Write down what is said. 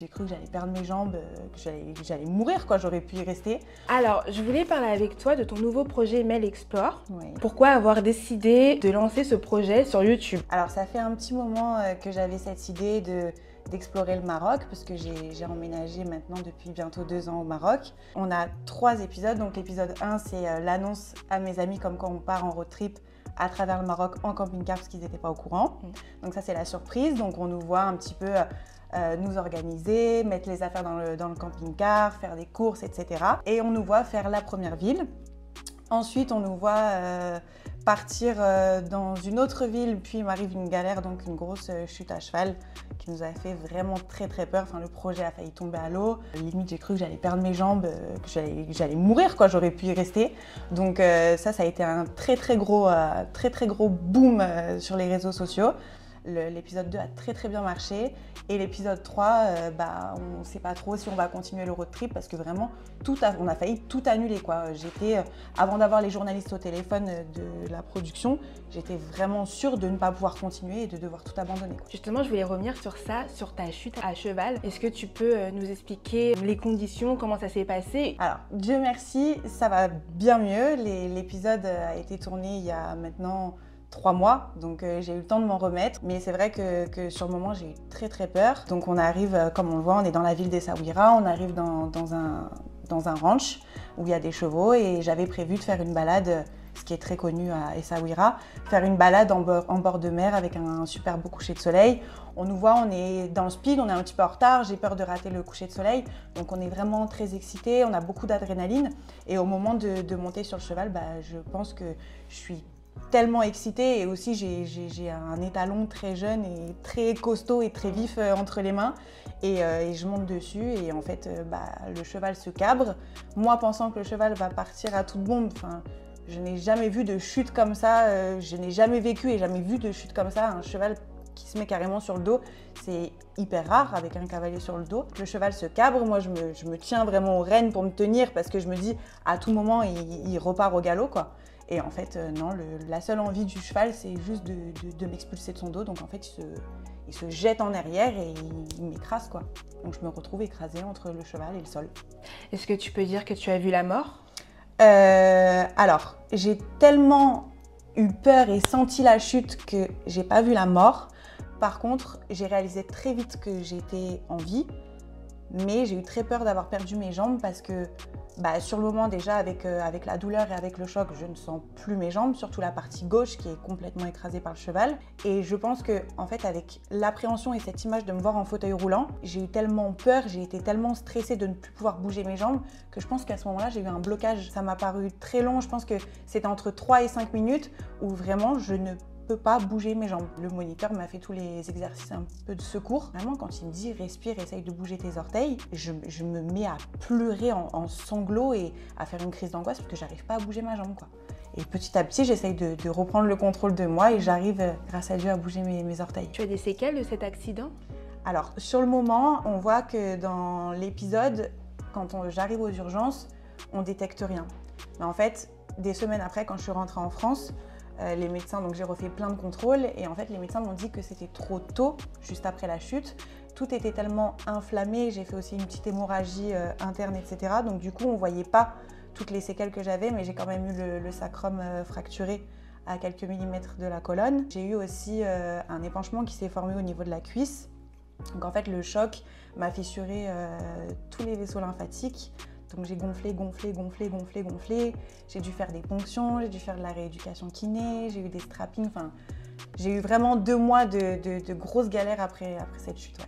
J'ai cru que j'allais perdre mes jambes, que j'allais mourir quoi, j'aurais pu y rester. Alors, je voulais parler avec toi de ton nouveau projet Mel Explore. Oui. Pourquoi avoir décidé de lancer ce projet sur YouTube? Alors ça fait un petit moment que j'avais cette idée d'explorer le Maroc, parce que j'ai emménagé maintenant depuis bientôt 2 ans au Maroc. On a 3 épisodes, donc l'épisode 1 c'est l'annonce à mes amis comme quand on part en road trip à travers le Maroc en camping-car parce qu'ils n'étaient pas au courant. Donc ça c'est la surprise, donc on nous voit un petit peu nous organiser, mettre les affaires dans le camping-car, faire des courses, etc. Et on nous voit faire la première ville. Ensuite, on nous voit partir dans une autre ville, puis il m'arrive une galère, donc une grosse chute à cheval qui nous a fait vraiment très très peur. Enfin, le projet a failli tomber à l'eau. Limite, j'ai cru que j'allais perdre mes jambes, que j'allais mourir, quoi. J'aurais pu y rester. Donc ça a été un très très gros boom sur les réseaux sociaux. L'épisode 2 a très très bien marché et l'épisode 3, on ne sait pas trop si on va continuer le road trip parce que vraiment on a failli tout annuler quoi. Avant d'avoir les journalistes au téléphone de la production, j'étais vraiment sûre de ne pas pouvoir continuer et de devoir tout abandonner, quoi. Justement, je voulais revenir sur ça, sur ta chute à cheval. Est-ce que tu peux nous expliquer les conditions, comment ça s'est passé? Alors, Dieu merci, ça va bien mieux. L'épisode a été tourné il y a maintenant 3 mois, donc j'ai eu le temps de m'en remettre. Mais c'est vrai que sur le moment, j'ai eu très très peur. Donc on arrive, comme on le voit, on est dans la ville d'Essaouira, on arrive dans un ranch où il y a des chevaux et j'avais prévu de faire une balade, ce qui est très connu à Essaouira, faire une balade en bord de mer avec un super beau coucher de soleil. On nous voit, on est dans le speed, on est un petit peu en retard, j'ai peur de rater le coucher de soleil, donc on est vraiment très excités, on a beaucoup d'adrénaline et au moment de monter sur le cheval, je pense que je suis tellement excitée et aussi j'ai un étalon très jeune et très costaud et très vif entre les mains et je monte dessus et en fait le cheval se cabre. Moi pensant que le cheval va partir à toute bombe, je n'ai jamais vu de chute comme ça, je n'ai jamais vécu et jamais vu de chute comme ça, un cheval qui se met carrément sur le dos, c'est hyper rare avec un cavalier sur le dos. Le cheval se cabre, moi je me tiens vraiment aux rênes pour me tenir parce que je me dis à tout moment il repart au galop quoi. Et en fait, non, la seule envie du cheval, c'est juste de m'expulser de son dos. Donc en fait, il se jette en arrière et il m'écrase, quoi. Donc je me retrouve écrasée entre le cheval et le sol. Est-ce que tu peux dire que tu as vu la mort? Alors, j'ai tellement eu peur et senti la chute que j'ai pas vu la mort. Par contre, j'ai réalisé très vite que j'étais en vie. Mais j'ai eu très peur d'avoir perdu mes jambes parce que sur le moment déjà avec la douleur et avec le choc, je ne sens plus mes jambes, surtout la partie gauche qui est complètement écrasée par le cheval. Et je pense que en fait avec l'appréhension et cette image de me voir en fauteuil roulant, j'ai eu tellement peur, j'ai été tellement stressée de ne plus pouvoir bouger mes jambes que je pense qu'à ce moment-là j'ai eu un blocage. Ça m'a paru très long, je pense que c'était entre 3 et 5 minutes où vraiment je ne peux pas bouger mes jambes. Le moniteur m'a fait tous les exercices un peu de secours. Vraiment, quand il me dit respire, essaye de bouger tes orteils, je me mets à pleurer en sanglots et à faire une crise d'angoisse parce que j'arrive pas à bouger ma jambe, quoi. Et petit à petit, j'essaye de reprendre le contrôle de moi et j'arrive, grâce à Dieu, à bouger mes orteils. Tu as des séquelles de cet accident? Alors, sur le moment, on voit que dans l'épisode, quand j'arrive aux urgences, on détecte rien. Mais en fait, des semaines après, quand je suis rentrée en France, les médecins, donc j'ai refait plein de contrôles et en fait les médecins m'ont dit que c'était trop tôt, juste après la chute. Tout était tellement inflammé, j'ai fait aussi une petite hémorragie interne, etc. Donc du coup on voyait pas toutes les séquelles que j'avais, mais j'ai quand même eu le sacrum fracturé à quelques millimètres de la colonne. J'ai eu aussi un épanchement qui s'est formé au niveau de la cuisse. Donc en fait le choc m'a fissuré tous les vaisseaux lymphatiques. Donc j'ai gonflé. J'ai dû faire des ponctions, j'ai dû faire de la rééducation kiné, j'ai eu des strappings. J'ai eu vraiment 2 mois de grosses galères après cette chute. Ouais.